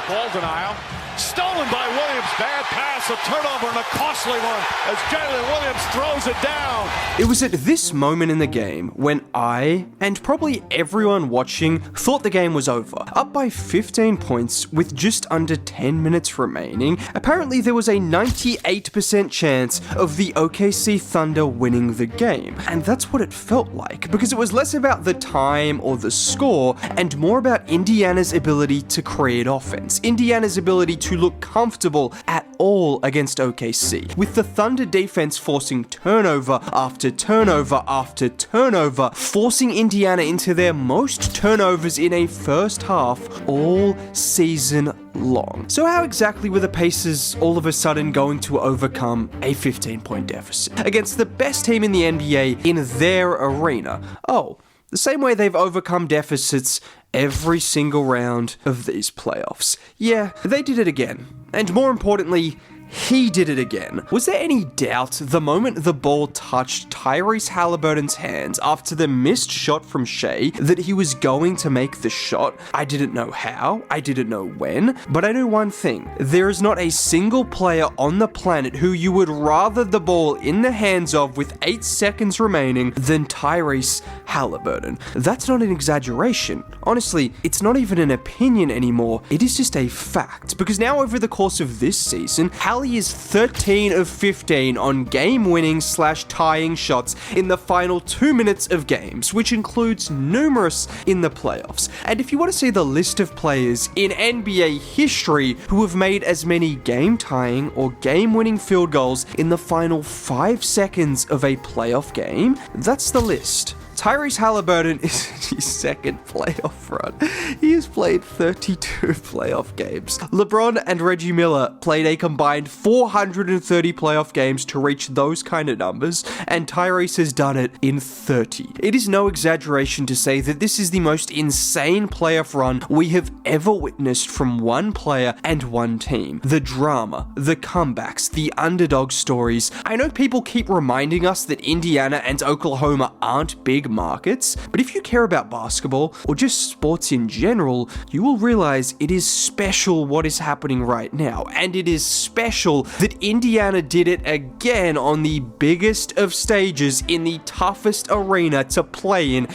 Ball denial. Stolen by Williams. Bad pass. A turnover and a costly one as Jalen Williams throws it down. It was at this moment in the game when I, and probably everyone watching, thought the game was over. Up by 15 points with just under 10 minutes remaining, apparently there was a 98% chance of the OKC Thunder winning the game. And that's what it felt like, because it was less about the time or the score, and more about Indiana's ability to create offense. Indiana's ability to look comfortable at all against OKC, with the Thunder defense forcing turnover after turnover after turnover, forcing Indiana into their most turnovers in a first half all season long. So how exactly were the Pacers all of a sudden going to overcome a 15-point deficit against the best team in the NBA in their arena? Oh, the same way they've overcome deficits every single round of these playoffs. Yeah, they did it again. And more importantly, he did it again. Was there any doubt the moment the ball touched Tyrese Halliburton's hands after the missed shot from Shea that he was going to make the shot? I didn't know how, I didn't know when, but I knew one thing. There is not a single player on the planet who you would rather the ball in the hands of with 8 seconds remaining than Tyrese Halliburton. That's not an exaggeration. Honestly, it's not even an opinion anymore. It is just a fact. Because now over the course of this season, Hallie is 13 of 15 on game-winning / tying shots in the final 2 minutes of games, which includes numerous in the playoffs. And if you want to see the list of players in NBA history who have made as many game-tying or game-winning field goals in the final 5 seconds of a playoff game, that's the list. Tyrese Halliburton is in his second playoff run. He has played 32 playoff games. LeBron and Reggie Miller played a combined 430 playoff games to reach those kind of numbers, and Tyrese has done it in 30. It is no exaggeration to say that this is the most insane playoff run we have ever witnessed from one player and one team. The drama, the comebacks, the underdog stories. I know people keep reminding us that Indiana and Oklahoma aren't big markets, but if you care about basketball or just sports in general, you will realize it is special what is happening right now, and it is special that Indiana did it again on the biggest of stages in the toughest arena to play in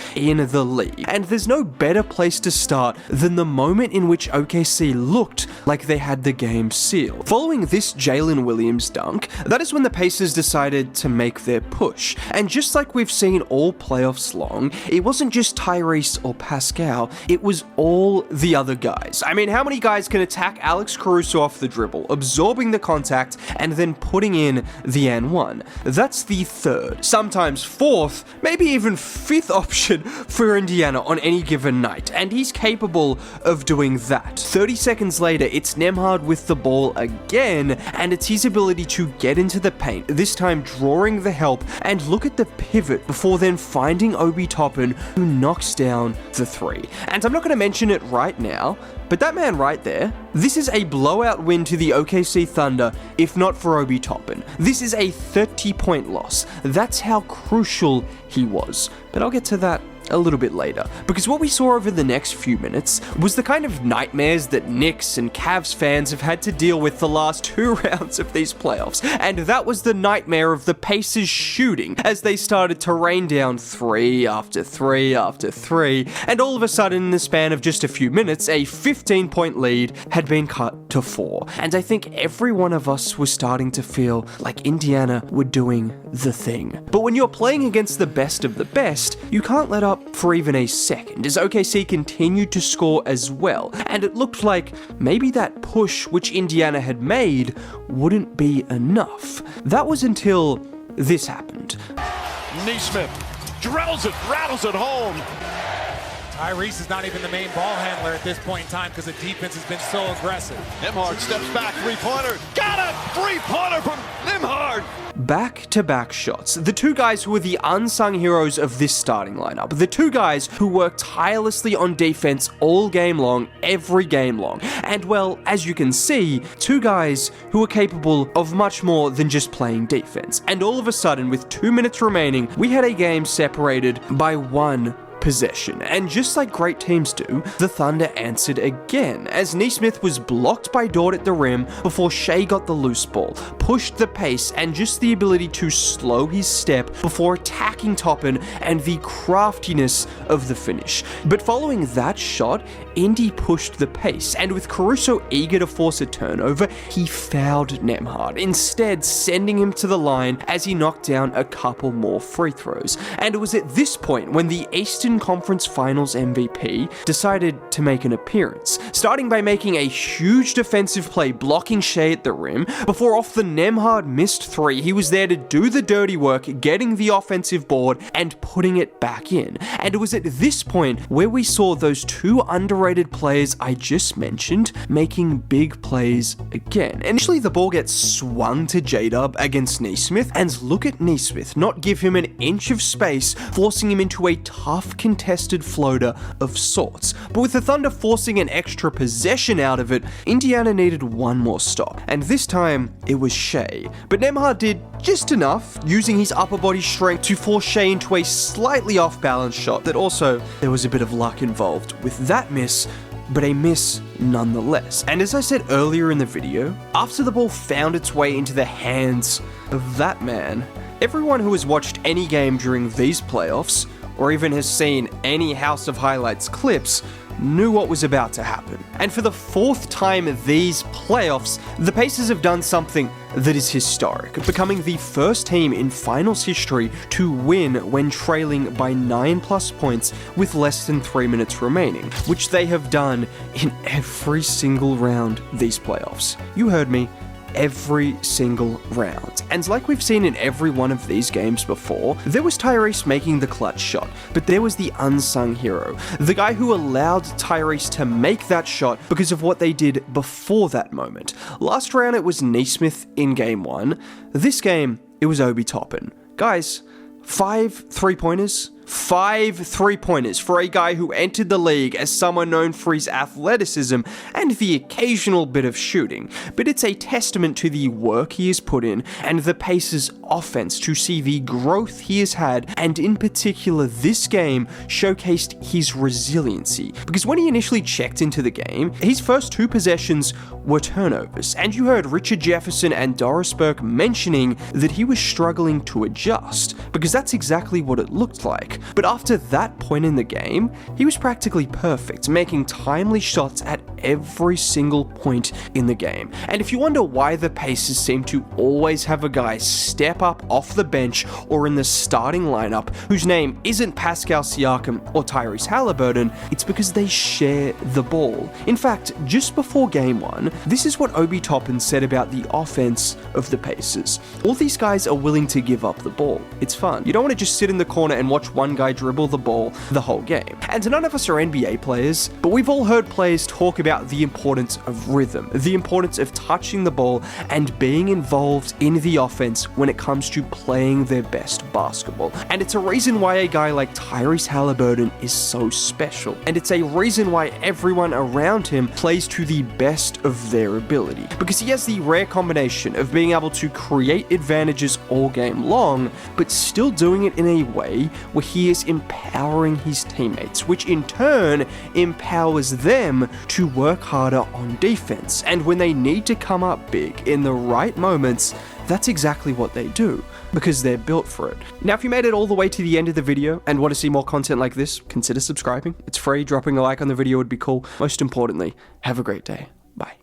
the league. And there's no better place to start than the moment in which OKC looked like they had the game sealed. Following this Jalen Williams dunk, that is when the Pacers decided to make their push, and just like we've seen all playoffs long, it wasn't just Tyrese or Pascal, it was all the other guys. I mean, how many guys can attack Alex Caruso off the dribble, absorbing the contact, and then putting in the N1? That's the third, sometimes fourth, maybe even fifth option for Indiana on any given night, and he's capable of doing that. 30 seconds later, it's Nembhard with the ball again, and it's his ability to get into the paint, this time drawing the help, and look at the pivot before then finding Obi Toppin, who knocks down the three. And I'm not going to mention it right now, but that man right there, this is a blowout win to the OKC Thunder, if not for Obi Toppin. This is a 30-point loss. That's how crucial he was. But I'll get to that a little bit later, because what we saw over the next few minutes was the kind of nightmares that Knicks and Cavs fans have had to deal with the last 2 rounds of these playoffs, and that was the nightmare of the Pacers shooting as they started to rain down 3 after 3 after 3, and all of a sudden in the span of just a few minutes, a 15-point lead had been cut to 4, and I think every one of us was starting to feel like Indiana were doing the thing. But when you're playing against the best of the best, you can't let up for even a second, as OKC continued to score as well, and it looked like maybe that push which Indiana had made wouldn't be enough. That was until this happened. Nesmith drills it, rattles it home. Tyrese is not even the main ball handler at this point in time because the defense has been so aggressive. Nembhard steps back, three-pointer. Got it! Three-pointer from Nembhard! Back-to-back shots. The two guys who are the unsung heroes of this starting lineup. The two guys who work tirelessly on defense all game long, every game long. And well, as you can see, two guys who are capable of much more than just playing defense. And all of a sudden, with 2 minutes remaining, we had a game separated by 1 possession, and just like great teams do, the Thunder answered again, as Nesmith was blocked by Dort at the rim before Shea got the loose ball, pushed the pace, and just the ability to slow his step before attacking Toppin, and the craftiness of the finish. But following that shot, Indy pushed the pace, and with Caruso eager to force a turnover, he fouled Nembhard, instead sending him to the line as he knocked down a couple more free throws. And it was at this point when the Eastern Conference Finals MVP decided to make an appearance, starting by making a huge defensive play blocking Shea at the rim. Before off the Nembhard missed three, he was there to do the dirty work, getting the offensive board and putting it back in. And it was at this point where we saw those two underrated players I just mentioned making big plays again. Initially, the ball gets swung to J-Dub against Nesmith, and look at Nesmith not give him an inch of space, forcing him into a tough contested floater of sorts. But with the Thunder forcing an extra possession out of it, Indiana needed one more stop, and this time it was Shea. But Nembhard did just enough, using his upper body strength to force Shea into a slightly off-balance shot that also there was a bit of luck involved with that miss, but a miss nonetheless. And as I said earlier in the video, after the ball found its way into the hands of that man, everyone who has watched any game during these playoffs, or even has seen any House of Highlights clips, knew what was about to happen. And for the fourth time these playoffs, the Pacers have done something that is historic, becoming the first team in finals history to win when trailing by 9+ points with less than 3 minutes remaining, which they have done in every single round these playoffs. You heard me. Every single round. And like we've seen in every one of these games before, there was Tyrese making the clutch shot, but there was the unsung hero, the guy who allowed Tyrese to make that shot because of what they did before that moment. Last round it was Nesmith in game 1. This game, it was Obi Toppin. Guys, 5 3-pointers? 5 3-pointers for a guy who entered the league as someone known for his athleticism and the occasional bit of shooting, but it's a testament to the work he has put in and the Pacers' offense to see the growth he has had, and in particular this game showcased his resiliency, because when he initially checked into the game, his first 2 possessions were turnovers, and you heard Richard Jefferson and Doris Burke mentioning that he was struggling to adjust, because that's exactly what it looked like. But after that point in the game, he was practically perfect, making timely shots at every single point in the game. And if you wonder why the Pacers seem to always have a guy step up off the bench or in the starting lineup whose name isn't Pascal Siakam or Tyrese Halliburton, it's because they share the ball. In fact, just before game 1, this is what Obi Toppin said about the offense of the Pacers. All these guys are willing to give up the ball. It's fun. You don't want to just sit in the corner and watch one guy dribble the ball the whole game. And none of us are NBA players, but we've all heard players talk about the importance of rhythm, the importance of touching the ball and being involved in the offense when it comes to playing their best basketball. And it's a reason why a guy like Tyrese Halliburton is so special. And it's a reason why everyone around him plays to the best of their ability, because he has the rare combination of being able to create advantages all game long, but still doing it in a way where he is empowering his teammates, which in turn empowers them to work harder on defense. And when they need to come up big in the right moments, that's exactly what they do, because they're built for it. Now, if you made it all the way to the end of the video and want to see more content like this, consider subscribing. It's free. Dropping a like on the video would be cool. Most importantly, have a great day. Bye.